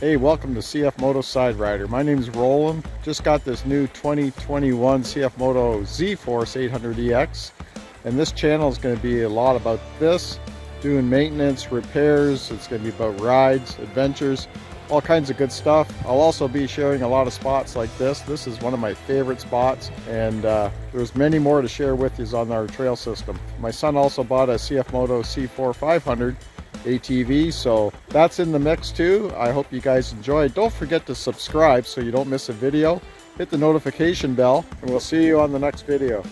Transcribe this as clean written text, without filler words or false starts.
Hey, welcome to CFMOTO Side Rider. My name is Roland. Just got this new 2021 CFMOTO ZForce 800EX, and this channel is going to be a lot about this, doing maintenance, repairs. It's going to be about rides, adventures, all kinds of good stuff. I'll also be showing a lot of spots like this. This is one of my favorite spots, and there's many more to share with you on our trail system. My son also bought a CFMOTO CForce 500 ATV, so that's in the mix too. I hope you guys enjoy. Don't forget to subscribe so you don't miss a video. Hit the notification bell, and we'll see you on the next video.